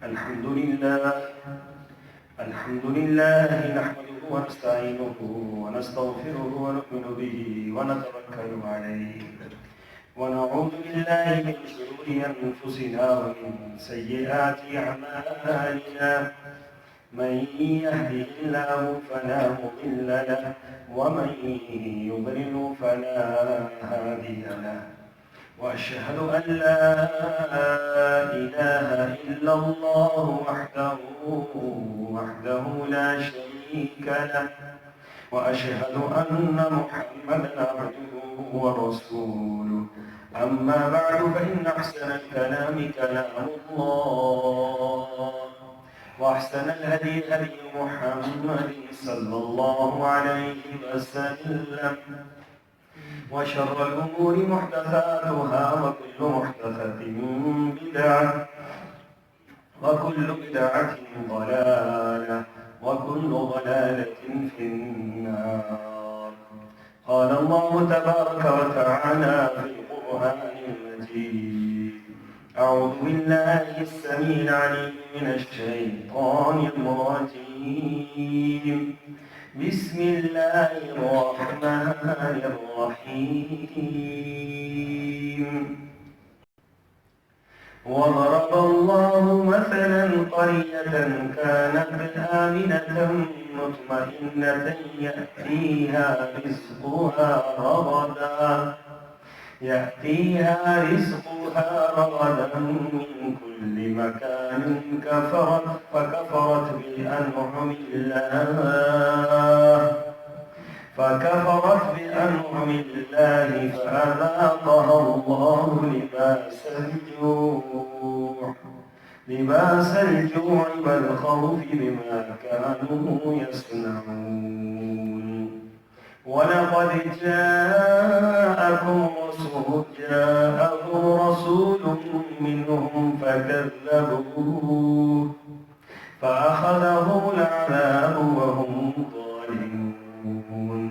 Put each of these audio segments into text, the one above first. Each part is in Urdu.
الحمد لله نحمده ونستعينه ونستغفره ونؤمن به ونتوكل عليه ونعوذ بالله من شرور أنفسنا ومن سيئات أعمالنا من يهده الله فلا مضل له ومن يضلل فلا هادي له وأشهد أن لا إله إلا الله وحده لا شريك له وأشهد أن محمدا عبده ورسوله أما بعد فإن أحسن الكلام كلام الله وأحسن الهدي هدي محمد صلى الله عليه وسلم وشر الأمور محدثاتها وكل محدثة بدعة وكل بدعة ضلالة وكل ضلالة في النار. قال الله تبارك وتعالى في القرآن المجيد: أعوذ بالله السميع العليم من الشيطان الرجيم. بسم الله الرحمن الرحيم. وضرب الله مثلا قرية كانت آمنة مطمئنة يأتيها رزقها رغدا من كل مكان فكفرت بأنعم الله فأذاقها الله لباس الجوع والخوف بما كانوا يصنعون. ولقد جاءهم رسول منهم فكذبوه فأخذهم العذاب وهم ظالمون.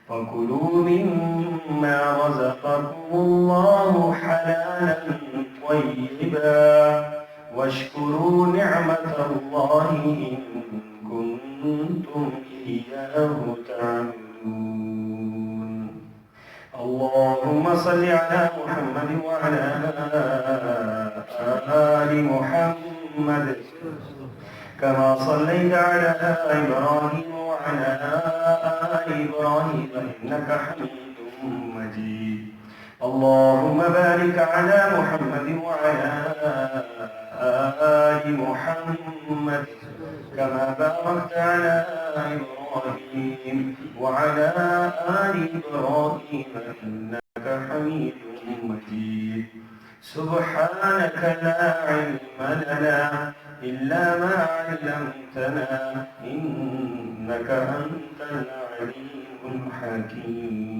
فكلوا مما رزقكم الله حلالا طيبا واشكروا نعمة الله إن كنتم إياه تعبدون. اللهم صل على محمد وعلى آل محمد كما صليت على إبراهيم وعلى آل إبراهيم إنك حميد مجيد. اللهم بارك على محمد وعلى آل محمد كما باركت على إبراهيم وعلى آل إبراهيم إنك حميد مجيد. سبحانك لا علم لنا إلا ما علمتنا إنك أنت العليم الحكيم.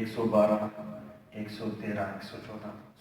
112, 113, 114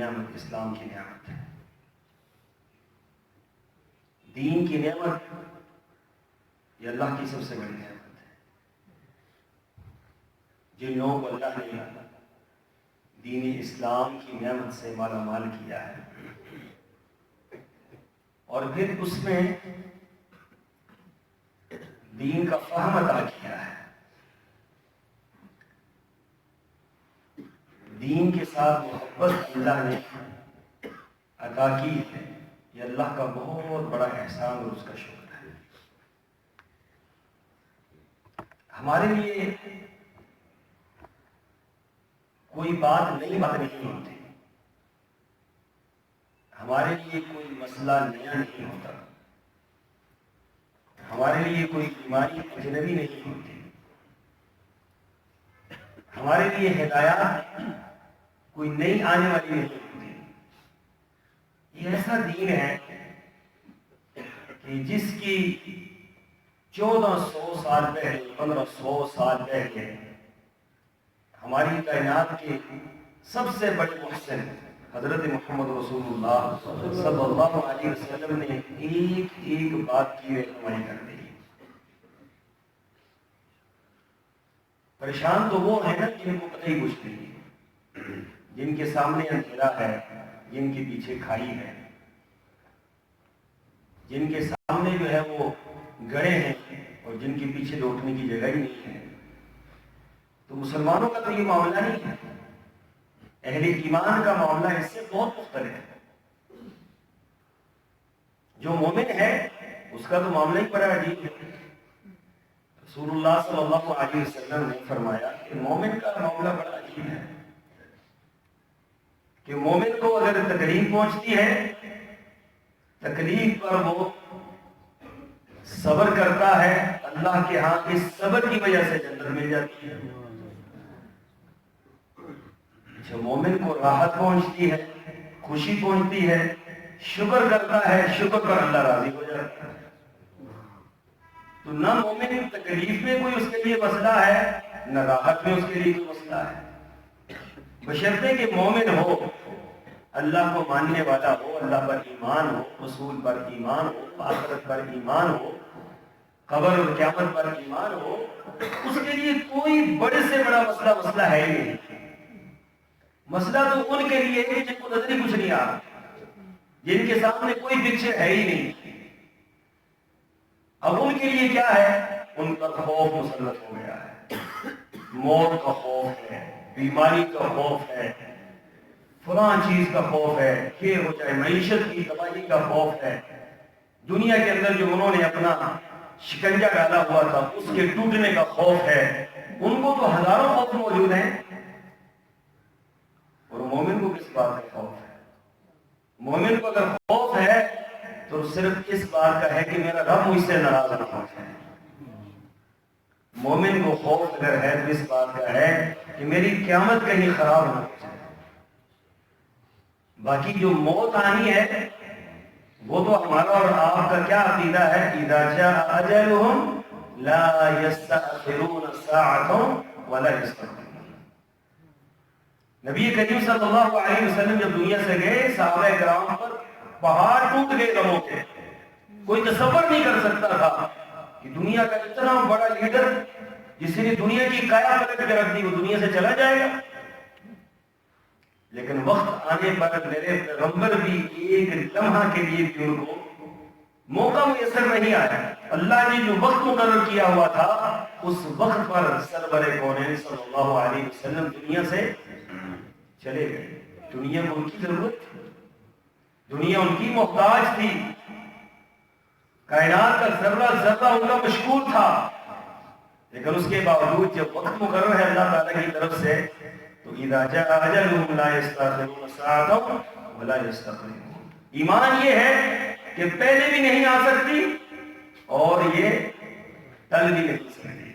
نعمت اسلام کی نعمت ہے. دین کی نعمت یہ اللہ کی سب سے بڑی نعمت ہے. جن لوگوں کو اللہ نے دین اسلام کی نعمت سے مالا مال کیا ہے اور پھر اس میں دین کا فہم عطا کیا ہے, دین کے ساتھ محبت اللہ نے عطا کی ہے, یہ اللہ کا بہت بڑا احسان اور اس کا شکر ہے. ہمارے لیے کوئی بات نہیں ہوتی, ہمارے لیے کوئی مسئلہ نیا نہیں ہوتا, ہمارے لیے کوئی بیماری اجنبی نہیں ہوتی, ہمارے لیے ہدایات کوئی نئی آنے والی نہیں ہوتی. یہ ایسا دین ہے کہ جس کی 1400 سال پہلے 1500 سال پہلے ہماری کائنات کے سب سے بڑے محسن حضرت محمد رسول اللہ صلی اللہ علیہ وسلم نے ایک ایک بات کی رہنمائی کر دی. پریشان تو وہ ہے نا جن کو پتہ ہی کچھ نہیں, جن کے سامنے اندھیرا ہے, جن کے پیچھے کھائی ہے, جن کے سامنے جو ہے وہ گڑھے ہیں اور جن کے پیچھے لوٹنے کی جگہ ہی نہیں ہے. تو مسلمانوں کا تو یہ معاملہ نہیں ہے, اہل ایمان کا معاملہ اس سے بہت مختلف ہے. جو مومن ہے اس کا تو معاملہ ہی بڑا عجیب ہے. رسول اللہ صلی اللہ علیہ وسلم نے فرمایا کہ مومن کا معاملہ بڑا عجیب ہے کہ مومن کو اگر تکلیف پہنچتی ہے, تکلیف پر وہ صبر کرتا ہے, اللہ کے ہاں اس صبر کی وجہ سے جنت مل جاتی ہے. جو مومن کو راحت پہنچتی ہے, خوشی پہنچتی ہے, شکر کرتا ہے, شکر پر اللہ راضی ہو جاتا ہے. تو نہ مومن تکلیف میں کوئی اس کے لیے مسئلہ ہے, نہ راحت میں اس کے لیے کوئی مسئلہ ہے, بشرطے کہ مومن ہو, اللہ کو ماننے والا ہو, اللہ پر ایمان ہو, رسول پر ایمان ہو, آخرت پر ایمان ہو, قبر اور قیامت پر ایمان ہو, اس کے لیے کوئی بڑے سے بڑا مسئلہ ہے ہی نہیں. مسئلہ تو ان کے لیے ہے جن کو نظر ہی کچھ نہیں آ رہا, جن کے سامنے کوئی پکچر ہے ہی نہیں. اب ان کے لیے کیا ہے, ان کا خوف مسلط ہو گیا ہے, موت کا خوف ہے, بیماری کا خوف ہے, فلاں چیز کا خوف ہے, یہ ہو جائے معیشت کی تباہی کا خوف ہے, دنیا کے اندر جو انہوں نے اپنا شکنجا ڈالا ہوا تھا اس کے ٹوٹنے کا خوف ہے. ان کو تو ہزاروں خوف موجود ہیں, اور مومن کو کس بات کا خوف ہے؟ مومن کو اگر خوف ہے تو صرف اس بات کا ہے کہ میرا رب مجھ سے ناراض نہ ہو جائے. مومن کو خوف اگر ہے تو اس بات کا ہے کہ میری قیامت کہیں خراب نہ ہو جائے. باقی جو موت آنی ہے وہ تو ہمارا اور آپ کا کیا عقیدہ ہے, اذا جاء اجلهم لا يستأخرون ساعة ولا يستقدمون. نبی کریم صلی اللہ علیہ وسلم جب دنیا سے گئے, صحابہ کرام پر پہاڑ ٹوٹ گئے غموں کے. کوئی تصور نہیں کر سکتا تھا کہ دنیا کا اتنا بڑا لیڈر جس نے دنیا کی قایا پلٹ کے رکھ دی وہ دنیا سے چلا جائے گا. لیکن وقت آنے پر میرے پیغمبر بھی ایک لمحہ کے لیے بھی ان کو موقع میسر نہیں آیا. اللہ نے جو وقت مقرر کیا ہوا تھا اس وقت پر سرور کونین صلی اللہ علیہ وسلم دنیا سے چلے گئے. دنیا کو ان کی ضرورت تھی, دنیا ان کی محتاج تھی, کائنات کا ذرہ ذرہ ان کا مشغول تھا. لیکن اس کے باوجود جب وقت مقرر ہے اللہ تعالیٰ کی طرف سے تو اذا جاء اجلهم لا يستأخرون ساعة ولا يستقدمون. ایمان یہ ہے کہ پہلے بھی نہیں آ سکتی اور یہ ٹل بھی نہیں سکتی,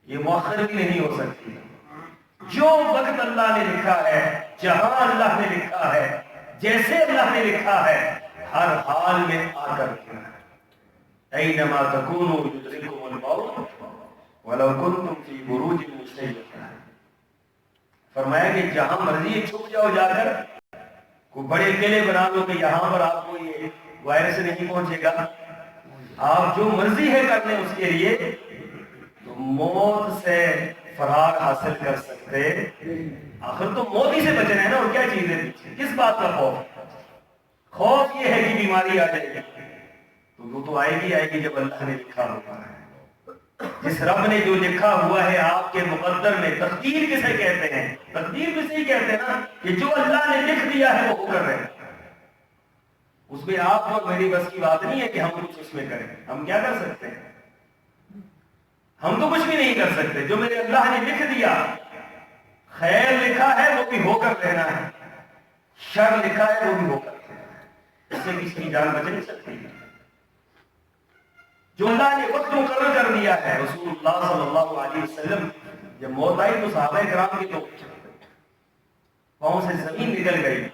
یہ مؤخر بھی نہیں ہو سکتی. جو وقت اللہ نے لکھا ہے, جہاں اللہ نے لکھا ہے, جیسے اللہ نے لکھا ہے, ہر حال میں آ کر کے اینما تکونوا یدرککم الموت ولو کنتم فی بروج مشیدہ. فرمایا کہ جہاں مرضی چھپ جاؤ جا کر, کوئی بڑے قلعے بنا دو کہ یہاں پر آپ کو یہ وائرس نہیں پہنچے گا، آپ جو مرضی ہے کر لیں اس کے لیے، تو موت سے فرار حاصل کر سکتے، آخر تو موت ہی سے بچنا ہے نا، اور کیا چیز ہے پیچھے، کس بات کا خوف؟ خوف یہ ہے کہ بیماری آ جائے گی، تو وہ تو آئے گی جب اللہ نے لکھا ہوگا ہے۔ جس رب نے جو لکھا ہوا ہے آپ کے مقدر میں، تقدیر کسے کہتے ہیں؟ تقدیر کسے ہی کہتے ہیں نا، کہ جو اللہ نے لکھ دیا ہے وہ ہو کر رہے ہیں، اس میں آپ اور میری بس کی بات نہیں ہے کہ ہم کچھ اس میں کریں۔ ہم کیا کر سکتے ہیں؟ ہم تو کچھ بھی نہیں کر سکتے۔ جو میرے اللہ نے لکھ دیا، خیر لکھا ہے وہ بھی ہو کر رہنا ہے، شر لکھا ہے وہ بھی ہو کر رہنا ہے، اس سے کسی کی جان بچ نہیں سکتی۔ جو اللہ نے وقت مقرر کر دیا ہے، رسول اللہ صلی اللہ علیہ وسلم جب موت آئی تو صحابہ کرام کے تو پاؤں سے زمین نکل گئی،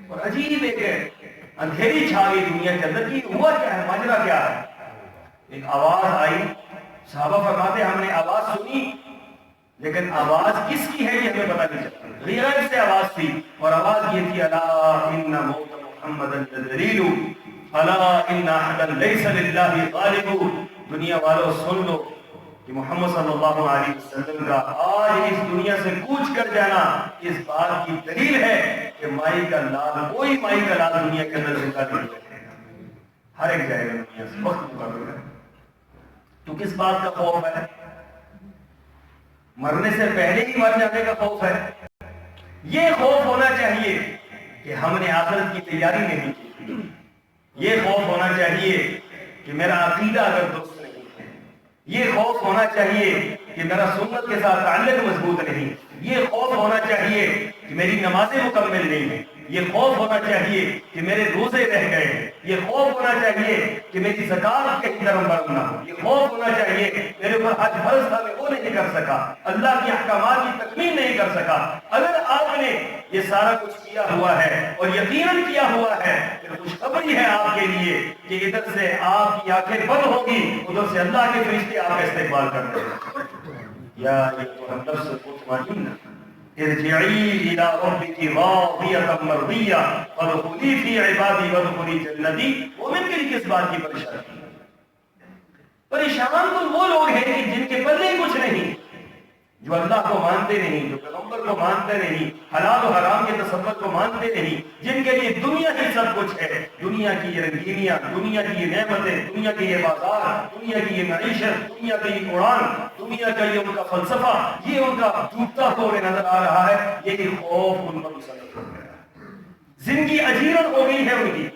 اور عجیب ایک اندھیری چھا گئی دنیا کے اندر کہ ہوا کیا ہے، ماجرا کیا ہے۔ ایک آواز آئی، صحابہ فرماتے ہم نے آواز سنی، لیکن آواز کس کی ہے یہ ہمیں پتہ نہیں چلتا، غیب سے آواز تھی، اور آواز یہ تھی، الا ان موت محمد لذلیل، الا ان احدا لیس للہ غالب۔ دنیا والوں سن لو کہ محمد صلی اللہ علیہ وسلم کا آج اس دنیا سے کوچ کر جانا اس بات کی دلیل ہے کہ مائی کا لال، کوئی مائی کا لال دنیا کے اندر زندہ نہیں رہے گا، ہر ایک جائے گا دنیا سے، وقت مقرر ہے۔ تو کس بات کا خوف ہے؟ مرنے سے پہلے ہی مر جانے کا خوف ہے؟ یہ خوف ہونا چاہیے کہ ہم نے آخرت کی تیاری نہیں کی، یہ خوف ہونا چاہیے کہ میرا عقیدہ اگر درست نہیں ہے، یہ خوف ہونا چاہیے کہ میرا سنت کے ساتھ تعلق مضبوط نہیں، یہ خوف ہونا چاہیے کہ میری نمازیں مکمل نہیں ہیں، یہ خوف ہونا چاہیے کہ میرے روزے رہ گئے ہیں، یہ خوف ہونا چاہیے کہ میری زکات کہیں درم برم نہ ہو، یہ خوف ہونا چاہیے میرے اوپر حج فرض تھا میں وہ نہیں کر سکا، اللہ کے احکامات کی تکمیل نہیں کر سکا۔ اگر آپ نے یہ سارا کچھ کیا ہوا ہے اور یقیناً کیا ہوا ہے، پھر خوشخبری ہے آپ کے لیے کہ ادھر سے آپ کی آنکھیں بند ہوگی، ادھر سے اللہ کے فرشتے آپ کا استقبال کر رہے ہیں۔ یا ایھا النفس المطمئنہ ارجعی الی ربک راضیۃ مرضیہ فادخلی فی عبادی وادخلی جنتی۔ مومن کے لیے کس بات کی پریشانی؟ پریشان تو وہ لوگ ہیں کہ جن کے پلے کچھ نہیں، جو اللہ کو مانتے نہیں، جو پیغمبر کو مانتے نہیں، حلال و حرام کے تصور کو مانتے نہیں، جن کے لیے دنیا ہی سب کچھ ہے، دنیا کی یہ رنگینیاں، دنیا کی یہ نعمتیں، دنیا کے یہ بازار، دنیا کی یہ معیشت، دنیا کی یہ اڑان، دنیا کا یہ ان کا فلسفہ، یہ ان کا ڈوبتا ہوا انہیں نظر آ رہا ہے، یہی خوف ان پر مسلط ہو گیا، زندگی اجیرن ہو گئی ہے ان کی۔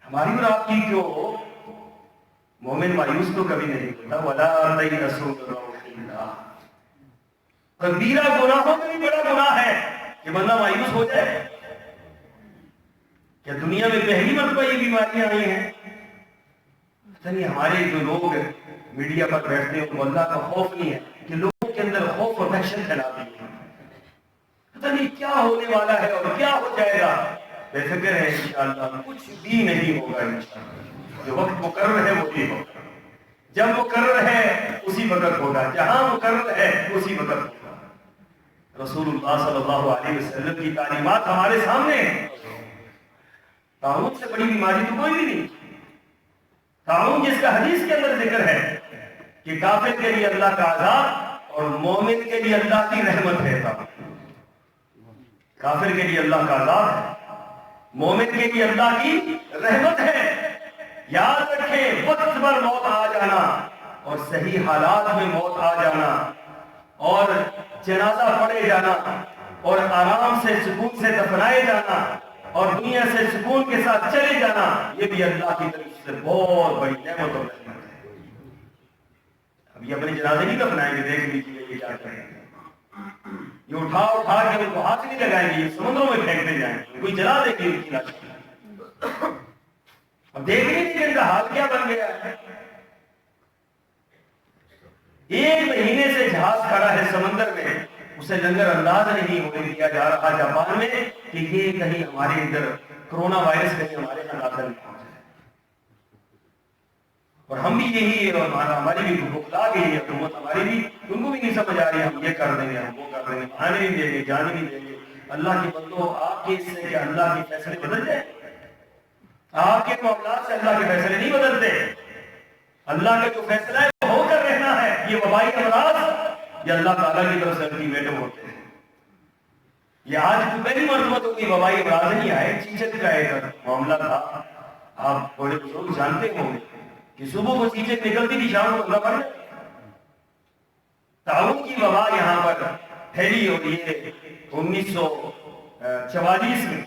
ہماری اور آپ کی جو مومن مایوس تو کبھی نہیں ہوتا، وَلَا تَيْأَسُوا مِن رَوْحِ اللَّهِ۔ کبیرہ گناہوں میں بھی بڑا گناہ ہے کہ بندہ مایوس ہو جائے۔ کیا دنیا میں پہلی مرتبہ یہ بیماریاں آئی ہیں؟ پتہ نہیں ہمارے جو لوگ میڈیا پر بیٹھتے ہیں وہ اللہ کا خوف نہیں ہے کہ لوگوں کے اندر خوف اور دہشت پھیلا دی ہے، پتہ نہیں کیا ہونے والا ہے اور کیا ہو جائے گا۔ بے فکر ہے انشاءاللہ کچھ بھی نہیں ہوگا، انشاءاللہ جو وقت مقرر ہے وہی ہوگا، جب مقرر ہے اسی وقت ہوگا، جہاں مقرر ہے اسی وقت ہوگا۔ رسول اللہ صلی اللہ علیہ وسلم کی تعلیمات ہمارے سامنے ہیں۔ طاعون سے بڑی بیماری تو کوئی بھی نہیں، طاعون جس کا حدیث کے اندر ذکر ہے کہ کافر کے لیے اللہ کا عذاب اور مومن کے لیے اللہ کی رحمت ہے۔ کافر کے لیے اللہ کا عذاب ہے، مومن کے لیے اللہ کی رحمت ہے۔ یاد رکھیں وقت پر موت آ جانا اور صحیح حالات میں موت آ جانا اور جنازہ پڑھے جانا اور آرام سے سکون سے دفنائے جانا اور دنیا سے سکون کے ساتھ چلے جانا، یہ بھی اللہ کی طرف سے بہت بڑی نعمت اور رحمت ہے۔ اب یہ اپنے جنازے نہیں دفنائیں گے، دیکھ لیجیے یہ کیا کریں گے، یہ اٹھا کے ان کو ہاتھ نہیں لگائیں گے، یہ سمندروں میں پھینکتے جائیں گے، کوئی جلا دے گی ان کی لاش۔ اب دیکھ لیجیے کہ ان کا حال کیا بن گیا ہے۔ ایک مہینے سے جہاز کھڑا ہے سمندر میں، اسے لنگر انداز نہیں ہونے دیا جا رہا جاپان میں کہ یہ کہیں ہمارے ادھر کرونا وائرس کہیں ہمارے یہاں داخل نہیں ہو جائے۔ اور ہم بھی یہی، ہماری بھی بخلا گئی ہے حکومت، ہماری بھی، ان کو بھی نہیں سمجھ آ رہی ہم یہ کر دیں گے، ہم وہ کر دیں گے، آنے نہیں دیں گے، جانے نہیں دیں گے۔ اللہ کے بندو آپ کے اس سے کہ اللہ کے فیصلے بدل جائیں؟ آپ کے معاملات سے اللہ کے فیصلے نہیں بدلتے. اللہ کا جو فیصلہ ہے وہ ہو کر رہنا ہے. یہ وبائی امراض یہ اللہ تعالیٰ کی طرف سے الٹیمیٹم ہوتے ہیں. یہ آج کی پہلی مرتبہ تو کوئی وبائی امراض نہیں آئے. چیچک کا ایک معاملہ تھا. آپ بڑے بزرگ جانتے ہوں گے کہ صبح کو چیچک نکلتی تھی, شام کو بندہ مر جاتا. تعاون کی وبا یہاں پر پھیلی اور یہ 1944 میں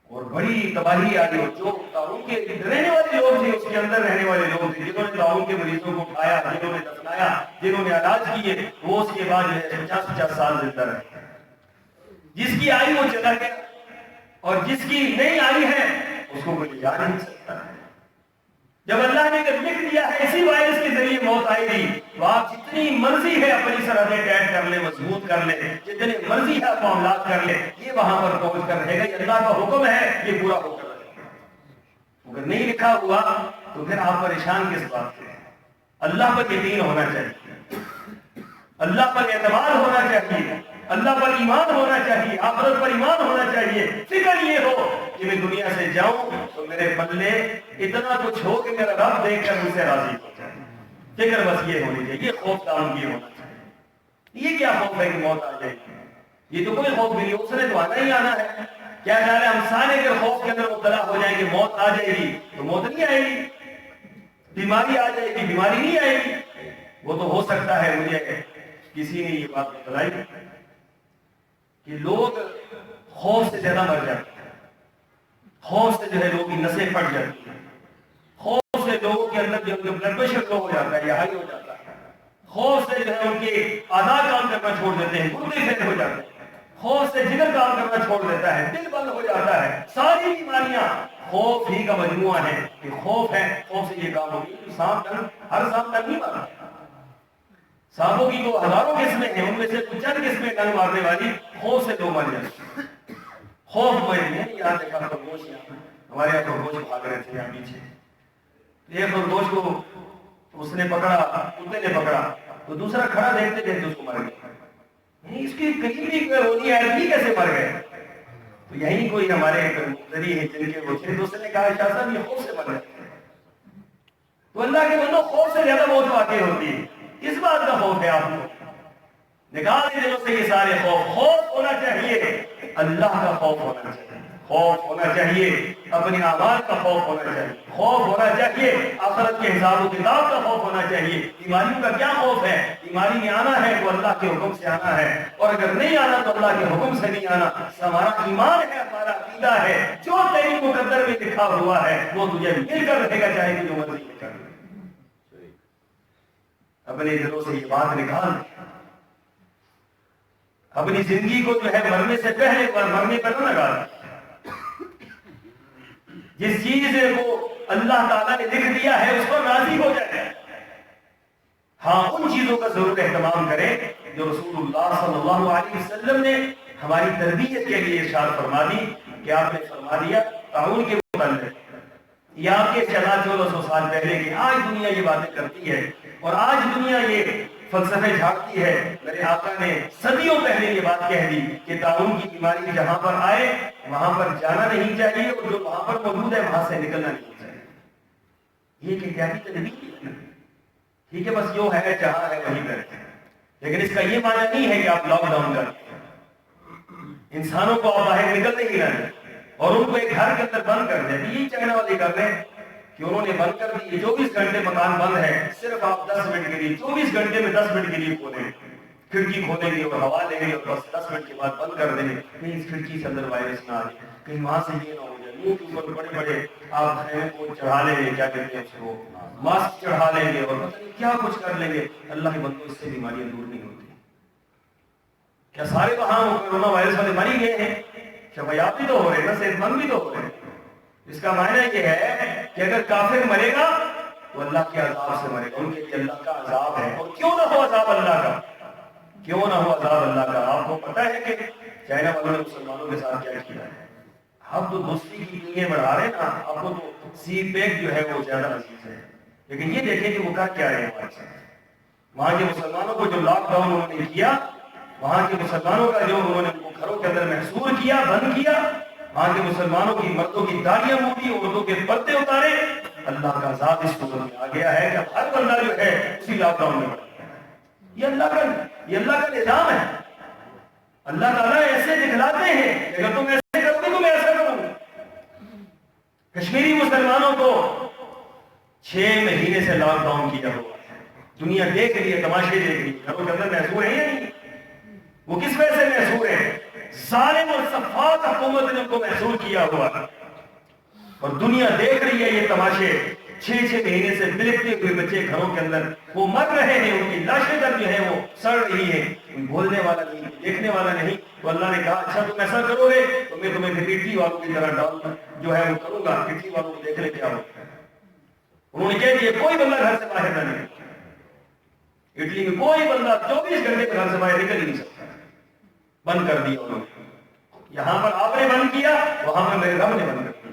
اور بڑی تباہی آئی. اور جو تعاون کے رہنے والے لوگ تھے, اس کے اندر رہنے والے لوگ تھے, جنہوں نے تعاون کے مریضوں کو اٹھایا, جنہوں نے دفنایا, جنہوں نے علاج کیے, وہ اس کے بعد جو ہے 50 سال زندہ رہے. جس کی آئی وہ چلا گیا اور جس کی نہیں آئی ہے اس کو کوئی جا نہیں سکتا ہے. جب اللہ نے اگر لکھ دیا ہے اسی وائرس کے ذریعے موت آئے گی, تو آپ جتنی مرضی ہے اپنی سرحدیں ٹیٹ کر لیں, مضبوط کر لیں, جتنے مرضی ہے معاملات کر لیں, یہ وہاں پر پہنچ کر رہے گا. یہ اللہ کا حکم ہے, یہ پورا ہو کر رہے گا. اگر نہیں لکھا ہوا تو پھر آپ پریشان کس بات سے؟ اللہ پر یقین ہونا چاہیے, اللہ پر اعتماد ہونا چاہیے, اللہ پر ایمان ہونا چاہیے, آخرت پر ایمان ہونا چاہیے. فکر یہ ہو کہ میں دنیا سے جاؤں تو میرے پلے اتنا کچھ ہو کہ میرا رب دیکھ کر مجھ سے راضی ہو جائے. فکر بس یہ ہونی چاہیے. یہ خوف دام یہ ہونا چاہیے. یہ کیا خوف ہے کہ موت آ جائے گی؟ یہ تو کوئی خوف نہیں ہے, اس نے تو آنا ہی آنا ہے. کیا خیال ہے ہم سارے کے خوف کے اندر مبتلا ہو جائیں گے, موت آ جائے گی تو موت نہیں آئے گی, بیماری آ جائے گی بیماری نہیں آئے گی. وہ تو ہو سکتا ہے. مجھے کسی نے یہ بات بتلائی کہ لوگ خوف سے زیادہ مر جاتے ہیں. خوف سے جو ہے لوگوں کی نسیں پھٹ جاتی ہیں. خوف سے لوگوں کے اندر جو بلڈ پریشر لو ہو جاتا ہے یا ہائی ہو جاتا ہے. خوف سے جو ہے ان کے اعضاء کام کرنا چھوڑ دیتے ہیں, گردے فیل ہو جاتے ہیں. خوف سے جگر کام کرنا چھوڑ دیتا ہے, دل بند ہو جاتا ہے. ساری بیماریاں خوف ہی کا مجموعہ ہے کہ خوف ہے, خوف سے یہ کام ہوگی. سانپ ہر سانپ ڈنگ نہیں مارتا. سانپوں کی تو ہزاروں قسمیں ہیں, ان میں سے کچھ چند قسمیں ڈنگ مارنے والی خوف سے لوگ مر جاتے ہیں. خوف میں یہاں دیکھا خرگوش, ہمارے یہاں خرگوش بھاگ رہے تھے یہاں پیچھے. ایک خرگوش کو اس نے پکڑا, کتے نے پکڑا, تو دوسرا کھڑا دیکھتے دیکھتے اس کو مر گیا. اس کی قریبی ہوتی ہے, یہ کیسے مر گئے؟ تو یہی کوئی ہمارے مقتدی ہیں جن کے وہ تھے, دوسرے نے کہا شاہ صاحب یہ خوف سے مر جاتے ہیں. تو اللہ کے بندوں خوف سے زیادہ موت واقع ہوتی ہے. کس بات کا خوف ہے آپ کو؟ نکال دیں دلوں سے یہ سارے خوف. خوف ہونا چاہیے, اللہ کا خوف ہونا چاہیے, خوف ہونا چاہیے, اپنے اعمال کا خوف ہونا چاہیے, خوف ہونا چاہیے, آخرت کے حساب و کتاب کا خوف ہونا چاہیے. بیماریوں کا کیا خوف ہے؟ بیماری میں آنا ہے تو اللہ کے حکم سے آنا ہے, اور اگر نہیں آنا تو اللہ کے حکم سے نہیں آنا. ہمارا ایمان ہے, ہمارا عقیدہ ہے, جو تیری مقدر میں لکھا ہوا ہے وہ تجھے مل کر رہے گا, چاہے تو جو مرضی کر. اپنے دلوں سے یہ بات نکال دیں. اپنی زندگی کو جو ہے مرنے سے پہلے مرنے پر نہ لگا دیں. جس چیز کو اللہ تعالیٰ نے لکھ دیا ہے اس پر راضی ہو جائے. ہاں, ان چیزوں کا ضرور اہتمام کریں جو رسول اللہ صلی اللہ علیہ وسلم نے ہماری تربیت کے لیے ارشاد فرما دی. کہ آپ نے فرما دیا تعاون کے متعلق, یہ آپ کے 1400 سال پہلے کی. آج دنیا یہ باتیں کرتی ہے اور آج دنیا یہ فلسفے جھاڑتی ہے. میرے آقا نے صدیوں پہلے یہ بات کہہ دی کہ تعاون کی بیماری جہاں پر آئے وہاں پر جانا نہیں چاہیے, اور جو وہاں پر موجود ہے وہاں سے نکلنا نہیں چاہیے. یہ کہ کیا تدبیر ہے, ٹھیک ہے, بس جو ہے جہاں ہے وہیں کرتے ہیں. لیکن اس کا یہ معنی نہیں ہے کہ آپ لاک ڈاؤن کرتے ہیں, انسانوں کو آپ باہر نکلنے ہی نہ دیں اور ان کو ایک گھر کے اندر بند کر دیں. یہی چائنا والے کر رہے ہیں کہ انہوں نے بند کر دی. 24 گھنٹے مکان بند ہے, صرف آپ 10 منٹ کے لیے, 24 گھنٹے میں 10 منٹ کے لیے کھولیں, کھڑکی کھولیں گے اور ہوا لیں گے, اور بس 10 منٹ کے بعد بند کر دیں گے. کہیں اس کھڑکی سے اندر وائرس نہ آ جائے, کہیں وہاں سے یہ نہ ہو جائے. منہ کے اوپر بڑے بڑے آپ خیمے کو چڑھا لیں گے, کیا کہتے ہیں اس کو, ماسک چڑھا لیں گے, اور پتہ نہیں کیا کچھ کر لیں گے. اللہ کے بندوں, اس سے بیماریاں دور نہیں ہوتی. کیا سارے وہاں کورونا وائرس والے مر ہی گئے ہیں؟ شفایاب بھی تو ہو رہے ہیں نا, صحت مند بھی تو ہو رہے ہیں. اس کا معنی یہ ہے کہ اگر کافر مرے گا تو اللہ کے عذاب سے مرے گا, ان کے لیے اللہ کا عذاب ہے. اور کیوں نہ ہو عذاب اللہ کا, کیوں نہ ہو عذاب اللہ کا. آپ کو پتا ہے کہ چائنا والوں نے مسلمانوں کے ساتھ کیا کیا ہے؟ آپ تو دوستی کی دنیا بڑھا رہے ہیں نا, آپ کو تو سی پیک جو ہے وہ زیادہ عزیز ہے. لیکن یہ دیکھیں کہ وہ کر کیا رہے ہیں ہمارے ساتھ. وہاں کے مسلمانوں کو جو لاک ڈاؤن انہوں نے کیا, وہاں کے مسلمانوں کا جو انہوں نے گھروں کے اندر محصور کیا، بند کیا، وہاں کے مسلمانوں کی مردوں کی داڑیاں موڑی، عورتوں کے پردے اتارے. اللہ کا ذات اس صورت میں آ گیا ہے کہ ہر بندہ جو ہے اسی لاک ڈاؤن میں پڑ گیا. یہ اللہ کا نظام ہے. اللہ تعالیٰ ایسے دکھلاتے ہیں کہ اگر تم ایسے کرو گے تو میں ایسا کروں گا. کشمیری مسلمانوں کو 6 مہینے سے لاک ڈاؤن کیا ہوا ہے. دنیا دیکھ رہی ہے، تماشے دیکھ رہی ہے. گھروں کے اندر محصور ہیں یا نہیں؟ وہ کس وجہ سے محصور ہیں؟ ظالم اور صفاق حکومت نے ان کو محصور کیا ہوا ہے اور دنیا دیکھ رہی ہے یہ تماشے. 6 مہینے سے بلکتے ہوئے بچے گھروں کے اندر وہ مر رہے ہیں، ان کی لاشیں تک جو ہے وہ سڑ رہی ہیں. کوئی بولنے والا نہیں، دیکھنے والا نہیں. تو اللہ نے کہا اچھا تم ایسا کرو گے تو میں تمہیں پھر اٹلی والوں کی طرح ڈاؤن جو ہے وہ کروں گا. اٹلی والوں کو دیکھ لے کیا ہوتا ہے. انہوں نے کہہ دیا کوئی بندہ گھر سے باہر نہ نکلے. اٹلی میں کوئی بندہ 24 گھنٹے گھر سے باہر نکل ہی نہیں سکتا. بند کر دیا انہوں نے. یہاں پر آپ نے بند کیا، وہاں پر میرے رب نے بند کر دیا.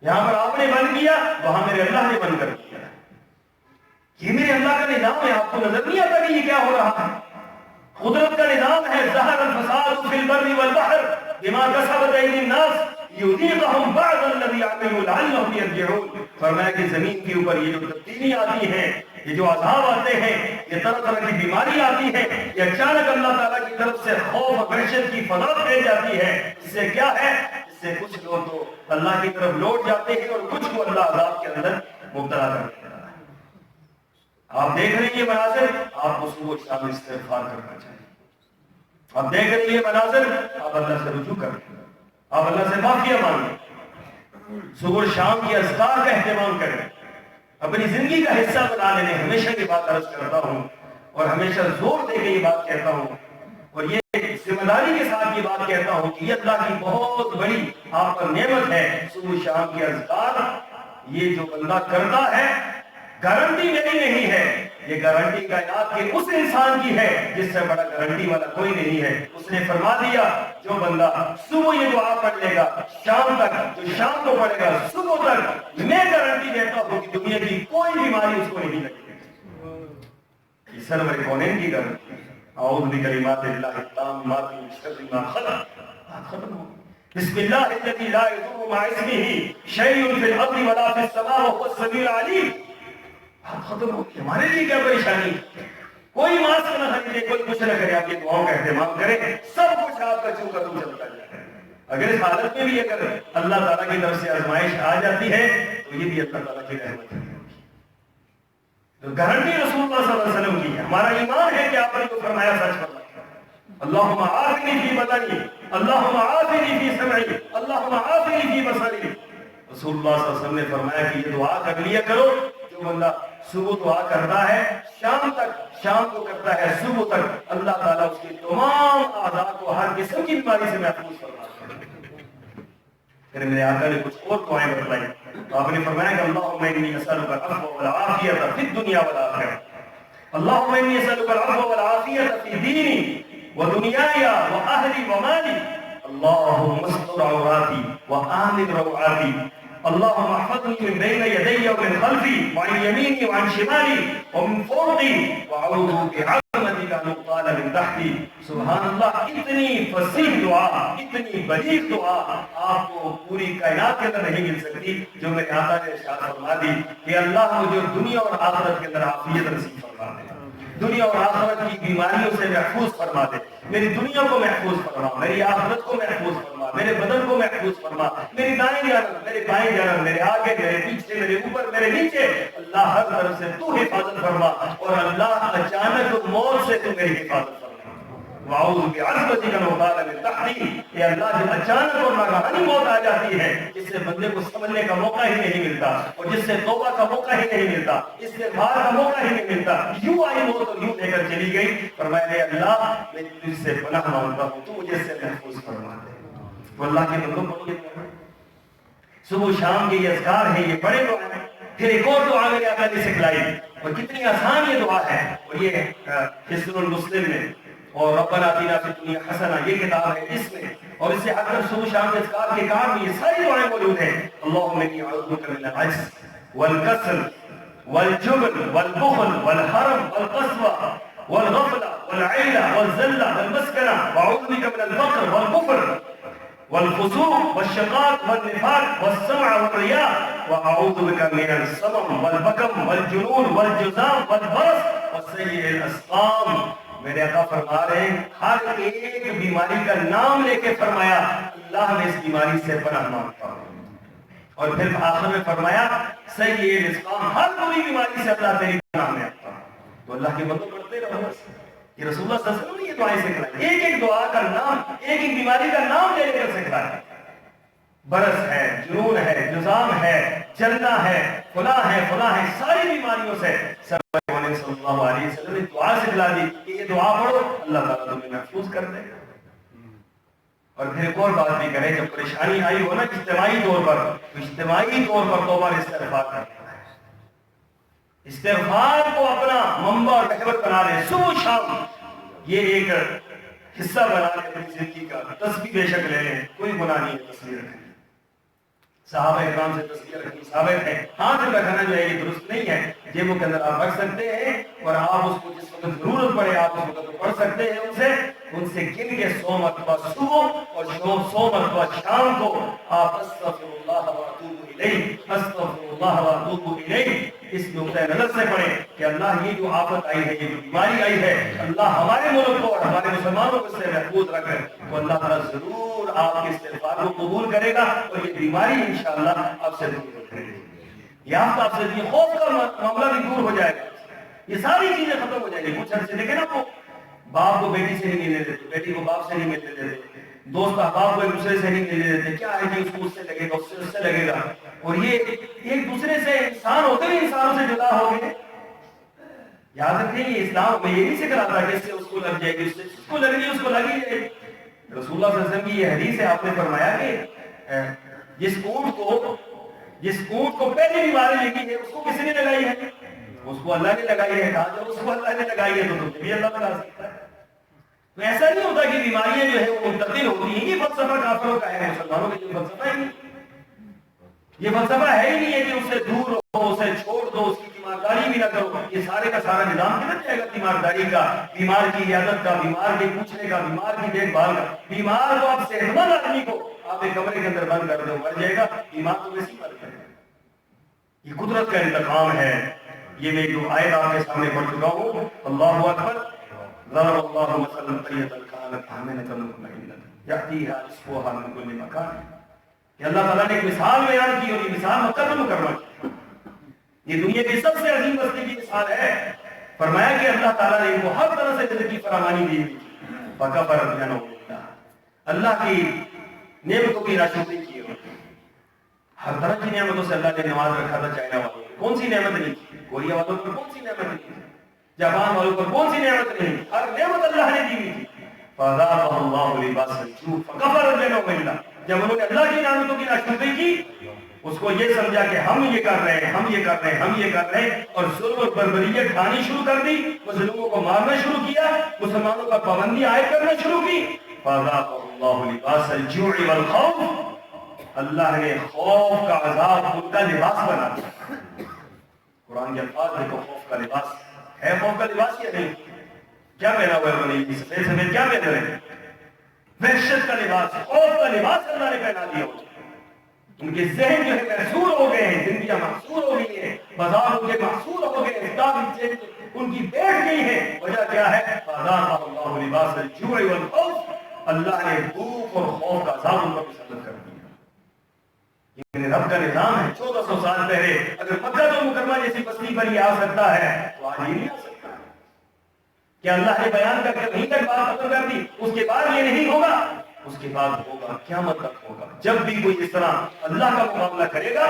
یہاں پر آپ نے بند کیا، وہاں میرے اللہ نے بند کر دیا. یہ میرے اللہ کا نظام ہے. آپ کو نظر نہیں آتا کہ یہ کیا ہو رہا ہے؟ قدرت کا نظام ہے. ظہر الفساد فی البر والبحر بما کسبت ایدی الناس یذیقہم بعض الذی عملوا لعلہم یرجعون. فرمایا کہ زمین کے اوپر یہ جو تبدیلی آتی ہے، یہ جو عذاب آتے ہیں، یہ طرح طرح کی بیماری آتی ہے، یہ اچانک اللہ تعالیٰ کی طرف سے خوف اور وحشت کی فضا پھیل جاتی ہے. اس سے کیا ہے؟ اس سے کچھ لوگ تو اللہ کی طرف لوٹ جاتے ہیں اور کچھ کو اللہ عذاب کے اندر مبتلا کر دیتا ہے. آپ دیکھ رہے ہیں یہ مناظر، آپ کو صبح شام استغفار کرنا چاہیے. آپ دیکھ رہے ہیں یہ مناظر، آپ اللہ سے رجوع کریں، آپ اللہ سے معافیاں مانگیں، صبح شام کی اذکار کا اہتمام کریں، اپنی زندگی کا حصہ بنا لیں. ہمیشہ یہ بات عرض کرتا ہوں اور ہمیشہ زور دے کے یہ بات کہتا ہوں اور یہ ذمہ داری کے ساتھ یہ بات کہتا ہوں کہ یہ اللہ کی بہت بڑی آپ پر نعمت ہے. صبح شام کی اذکار یہ جو بندہ کرتا ہے، گارنٹی میری نہیں ہے، یہ گارنٹی کائنات کے اس انسان کی ہے جس سے بڑا گارنٹی والا کوئی نہیں ہے. اس نے فرما دیا جو بندہ صبح یہ دعا پڑھ لے گا، شام تک جو شام کو پڑھے گا، صبح تک میں گارنٹی دیتا ہوں کہ دنیا کی کوئی بیماری اس کو نہیں لگے گی. یہ سرور کونین کی گارنٹی ہے. اعوذ بکلمات اللہ التامات من شر ما خلق. ختم ہو. بسم اللہ الذی لا یضر مع اسمہ شیء فی الارض ولا فی السماء وهو السمیع العلیم. ختم ہو. ہمارے لیے کیا پریشانی؟ کوئی ماسک نہ خریدے، کوئی کچھ نہ کرے، آپ یہ دعاؤں کا اہتمام کریں، سب کچھ آپ کا چوں کا تم چلتا جائے. اگر اس حالت میں بھی اگر اللہ تعالیٰ کی طرف سے آزمائش آ جاتی ہے تو یہ بھی اللہ تعالیٰ کی رحمت ہے. تو گارنٹی رسول اللہ صلی اللہ علیہ وسلم کی ہے. ہمارا ایمان ہے کہ آپ نے جو فرمایا سچ فرمایا. اللہم عافنی فی بدنی، اللہم عافنی فی سمعی، اللہم عافنی فی بصری. رسول اللہ صلی اللہ علیہ وسلم نے فرمایا کہ یہ دعا کر لیا کرو. جو بندہ صبح دعا کرتا ہے، شام تک، شام کو کرتا ہے صبح تک، اللہ تعالیٰ اس کے تمام اعضاء کو ہر قسم کی بیماری سے محفوظ فرماتا ہے. پھر میرے آقا نے کچھ اور دعائیں بتلائی. آپ نے فرمایا کہ اللہم انی اسألک العفو والعافیۃ فی الدنیا والآخرہ. اللہم انی اسألک العفو والعافیۃ فی دینی ودنیای واہلی ومالی. اللہم استر عوراتی وآمن روعاتی. اللهم احفظني من بين يدي ومن خلفي وعن يميني وعن شمالي ومن فوقي واعوذ بعظمتك ان اغتال من تحتي. سبحان اللہ. اتنی فصیح دعا، اتنی بلیغ دعا آپ کو پوری کائنات کے اندر نہیں مل سکتی جو میرے آقا نے ارشاد فرما دی کہ اللہ مجھے دنیا اور آخرت کے اندر عافیت نصیب فرما دے، دنیا اور آخرت کی بیماریوں سے محفوظ فرما دے. میری دنیا کو محفوظ فرما، میری آخرت کو محفوظ فرما، میرے بدن کو محفوظ فرما، میری دائیں جانب، میرے بائیں جانب، میرے آگے، میرے پیچھے، میرے اوپر، میرے نیچے. اللہ ہر طرف سے تو حفاظت فرما اور اللہ اچانک موت سے تو میری حفاظت فرما. وَأَعُوذُ بِعَظْمَتِكَ أَنْ أُغْتَالَ مِنْ تَحْتِي. اے اللہ جو اچانک اور ناگہانی موت آ جاتی ہے، جس سے بندے کو سمجھنے کا موقع ہی نہیں ملتا اور جس سے توبہ کا موقع ہی نہیں ملتا، استغفار کا موقع ہی نہیں ملتا، یوں آئی موت اور یوں لے کر چلی گئی. فرمایا اے اللہ میں تجھ سے پناہ مانگتا ہوں، تو مجھے اس سے محفوظ فرما دے. تو اللہ کے بندوں کو یہ صبح شام کے یہ اذکار ہیں، یہ بڑے دعا ہیں. پھر ایک اور دعا میرے آقا نے سکھلائی اور کتنی آسان یہ دعا ہے اور یہ حسن المسلم میں اور ربنا آتنا فی الدنیا حسنہ یہ کتاب ہے اس میں، اور اس سے ہٹ کر صبح شام کے اذکار کے کام میں یہ ساری دعائیں موجود ہیں. اللہم انی اعوذ بک من العجز والکسل والجبن والبخل والحرم والقسوہ والغفل والعيل والذل والمسكنة وأعوذ بك من الفقر والكفر والفسوق والشقاق والنفاق والسمع والرياء وأعوذ بك من الصمم والبكم والجنون والجذام والبرص وسيء الأسقام. میرے آقا فرما رہے ہیں ہر ایک بیماری کا نام لے کے فرمایا اللہ میں اس بیماری سے پناہ مانگتا ہوں. اور پھر آخر میں فرمایا سیء الاسقام، ہر کوئی بیماری سے اللہ تیری پناہ میں آتا ہوں. تو اللہ کے بندوں پڑھتے رہو. یہ رسول اللہ صلی اللہ علیہ وسلم نے یہ دعائیں سکھلائی، ایک ایک دعا کا نام، ایک ایک بیماری کا نام لے کر سکھلایا. برس ہے، جنون ہے، جزام ہے، چلنا ہے، فلاں ہے، ساری بیماریوں سے سرور صلی اللہ علیہ وسلم نے دعا سکھلا دی کہ یہ دعا پڑھو اللہ تعالیٰ تمہیں محفوظ کر دے گا. اور پھر ایک اور بات بھی کرے، جب پریشانی آئی ہو نا اجتماعی طور پر، تو اجتماعی طور پر توبہ اور استغفار کرنا ہے. استغفار کو اپنا منبع اور محور بنا لے، صبح شام یہ ایک حصہ بنا لے اپنی زندگی کا. تسبیح بے شک لے لیں، کوئی گناہ نہیں ہے تسبیح رکھنے. صحابہ اکرام سے تسبیح رکھنی ثابت ہے. ہاتھ میں رکھنا جو ہے یہ درست نہیں ہے. جیبوں کے اندر آپ رکھ سکتے ہیں اور آپ اس کو جس وقت ضرورت پڑے آپ اس وقت پڑھ سکتے ہیں. ان سے گن کے 100 مرتبہ صبح اور 100 مرتبہ شام کو آپ استغفر اللہ و اتوب الیہ، استغفر اللہ و اتوب الیہ اس نقطۂ نظر سے پڑھیں کہ اللہ یہ جو آفت آئی ہے، یہ جو بیماری آئی ہے، اللہ ہمارے ملک کو اور ہمارے مسلمانوں کو اس سے محفوظ رکھے. تو اللہ تعالیٰ ضرور آپ کے استغفار کو قبول کرے گا اور یہ بیماری انشاءاللہ آپ سے دور ہو جائے گی. یا آپ سے یہ خوف کا معاملہ بھی دور ہو جائے گا. یہ ساری چیزیں ختم ہو جائیں گی. کچھ عرصے دیکھیں نا، وہ باپ کو بیٹی سے نہیں ملنے دیتے، بیٹی کو باپ سے نہیں ملنے دیتے، دوست احباب کو ایک دوسرے سے نہیں ملنے دیتے. کیا ہے کہ اس کو اس سے لگے گا، اس سے لگے گا. اور یہ ایک دوسرے سے انسان ہوتے ہوئے انسانوں سے جدا ہو گئے. یاد رکھیں یہ اسلام میں یہ نہیں سکھلاتا کہ اس سے اس کو لگ جائے گی، اس سے اس کو لگ گئی اس کو لگی جائے گی. رسول اللہ صلی اللہ علیہ وسلم کی یہ حدیث ہے، آپ نے فرمایا کہ جس اونٹ کو پہلی بیماری لگی ہے اس کو کس نے لگائی ہے؟ اس کو اللہ نے لگائی ہے. کہا جب اس کو اللہ نے لگائی ہے تو تمہیں بھی اللہ لگا سکتا ہے. تو ایسا نہیں ہوتا کہ بیماریاں جو ہے وہ منتقل ہوتی ہیں. یہ فلسفہ کافروں کا ہے، مسلمانوں کا جو فلسفہ ہے یہ فلسفہ ہے ہی نہیں ہے کہ اس سے دور ہو، اسے چھوڑ دو، اس کی تیمارداری بھی نہ کرو. یہ سارے کا سارا نظام کدھر جائے گا؟ تیمارداری کا، بیمار کی عیادت کا، بیمار کے پوچھنے کا، بیمار کی دیکھ بھال کا. بیمار کو آپ صحت مند آدمی کو آپ ایک کمرے کے اندر بند کر دو، مر جائے گا. بیمار تو ویسے ہی مر جائے گا. یہ قدرت کا انتقام ہے. یہ میں جو آیت آپ کے سامنے پڑھ چکا ہوں. اللہ اکبر. ضرب اللہ مثلا قریۃ كانت آمنۃ مطمئنۃ یأتیہا رزقها من کل مکان. کہ اللہ تعالیٰ نے ایک مثال بیان کی اور یہ مثال مکہ کا مکرمہ کی. یہ دنیا کی سب سے عظیم بستی کی مثال ہے. فرمایا کہ اللہ تعالیٰ نے ان کو ہر طرح سے رزق کی فراوانی دی. فکفر بنعمۃ اللہ، اللہ کی نعمتوں کی ناشکری کی. ہر طرح کی نعمتوں سے اللہ نے نواز رکھا تھا. چائنا والوں کو کون سی نعمت نہیں تھی؟ کوریا والوں پر کون سی نعمت نہیں تھی؟ جاپان والوں پر کون سی نعمت نہیں؟ ہر نعمت اللہ نے دی ہوئی تھی. فَأَذَاقَهُ اللَّهُ لِبَاسَ الْجُوعِ فَكَفَرَ بِأَنْعُمِ اللَّهِ. جب انہوں نے اللہ کی نعمتوں کی ناشکری کی، اس کو یہ سمجھا کہ ہم یہ کر رہے ہیں، ہم یہ کر رہے ہیں، ہم یہ کر رہے ہیں، اور ظلم اور بربریت کھانی شروع کر دی. مظلوموں کو مارنا شروع کیا، مسلمانوں پر پابندی عائد کرنا شروع کی. فَأَذَاقَهُ اللَّهُ لِبَاسَ الْجُوعِ وَالْخَوْفِ. اللہ نے خوف کا عذاب ان کا لباس بنا دیا. قرآن کے الفاظ دیکھو، خوف کا لباس ہے. خوف کا لباس کیا نہیں؟ کیا پہنا ہوا ہے؟ بنی سفید سفید کیا پہن رہے ہیں؟ وحشت کا لباس، خوف کا لباس اللہ نے پہنا دیا. ان کے ذہن جو ہے محصور ہو گئے ہیں، زندگیاں محصور ہو گئی ہیں، بازار ان کے محصور ہو گئے ہیں، ان کی بیٹھ گئی ہے. وجہ کیا ہے؟ فَأَذَاقَهُ اللَّهُ لِبَاسَ الْجُوعِ وَالْخَوْفِ. اللہ نے بھوک اور خوف کا عذاب ان پر مسلط کر دیا. یہ رب کا نظام ہے. 1400 سال پہلے اگر مکہ تو مکرمہ جیسی بستی پر یہ آ سکتا ہے تو آج یہ نہیں آ سکتا. کہ اللہ نے بیان کر کے وہیں تک بات ختم کر دی، اس کے بعد یہ نہیں ہوگا. اس کے بعد ہوگا، قیامت تک ہوگا. جب بھی کوئی اس طرح اللہ کا مقابلہ کرے گا،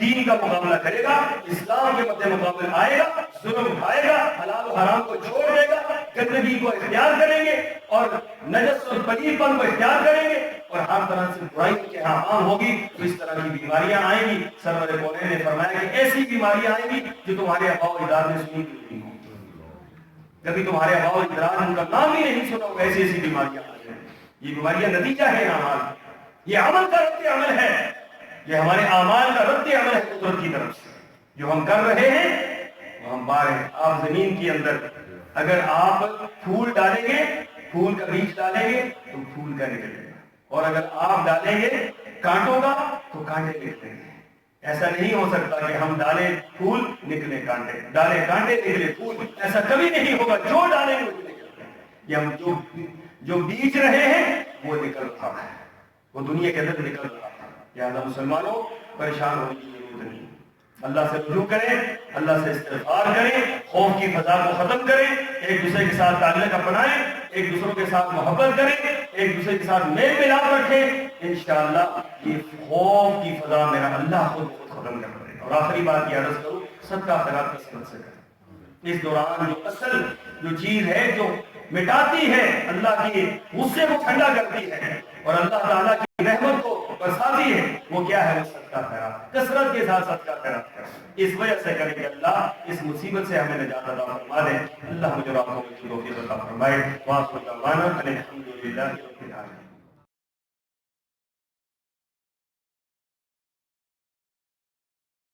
دین کا مقابلہ کرے گا، اسلام کے مد مقابل آئے گا، ظلم اٹھائے گا، حلال و حرام کو چھوڑ دے گا، گندگی کو اختیار کریں گے اور نجس اور پلید پن کو اختیار کریں گے اور ہر طرح سے برائی کے ہاں عام ہوگی، تو اس طرح کی بیماریاں آئیں گی. سرور کونین نے فرمایا کہ ایسی بیماریاں آئیں گی جو تمہارے آباء و اجداد نے سنی نہیں ہوں. کبھی تمہارے آباء و اجداد ان کا نام ہی نہیں سنا ہوگا. ایسی ایسی بیماریاں آ جائیں. یہ بیماریاں نتیجہ ہے اعمال. یہ عمل کا رد عمل ہے. یہ ہمارے اعمال کا رد عمل ہے قدرت کی طرف سے. جو ہم کر رہے ہیں وہ ہم پا رہے ہیں. آپ زمین کے اندر اگر آپ پھول ڈالیں گے، پھول کا بیج ڈالیں گے تو پھول کا نکلے گا، اور اگر آپ ڈالیں گے کانٹوں کا تو کانٹے نکلیں گے۔ ایسا نہیں ہو سکتا کہ ہم ڈالیں پھول نکلے کانٹے، ڈالیں کانٹے نکلے پھول، ایسا کبھی نہیں ہوگا۔ جو ڈالیں گے وہ نکلے گا۔ یہ ہم جو بیج رہے ہیں وہ نکل رہا ہے، وہ دنیا کے اندر نکل رہا ہے۔ لہٰذا مسلمانوں پریشان ہونے کی ضرورت نہیں، اللہ سے رجوع کریں، اللہ سے استغفار کریں، خوف کی فضا کو ختم کریں، ایک دوسرے کے ساتھ تعلق اپنائیں، ایک دوسروں کے ساتھ محبت کریں، ایک دوسرے کے ساتھ میل ملاپ رکھیں۔ انشاءاللہ یہ خوف کی فضا میرا اللہ خود ختم کر دے گا۔ اور آخری بات یہ عرض کروں، صدقہ خیرات کثرت سے کریں۔ اس دوران جو اصل جو چیز ہے جو مٹاتی ہے اللہ کی غصے کو ٹھنڈا کرتی ہے اور اللہ تعالیٰ کی رحمت کو برساتی ہے، وہ کیا ہے؟ وہ صدقہ خیرات، کثرت کے ساتھ صدقہ خیرات کریں۔ اس وجہ سے کریں کہ اللہ اس مصیبت سے ہمیں نجات عطا فرما دے۔ اللہ مجھے اور آپ کو توفیق عطا فرمائے۔ وآخر دعوانا ان الحمد للہ رب العالمین۔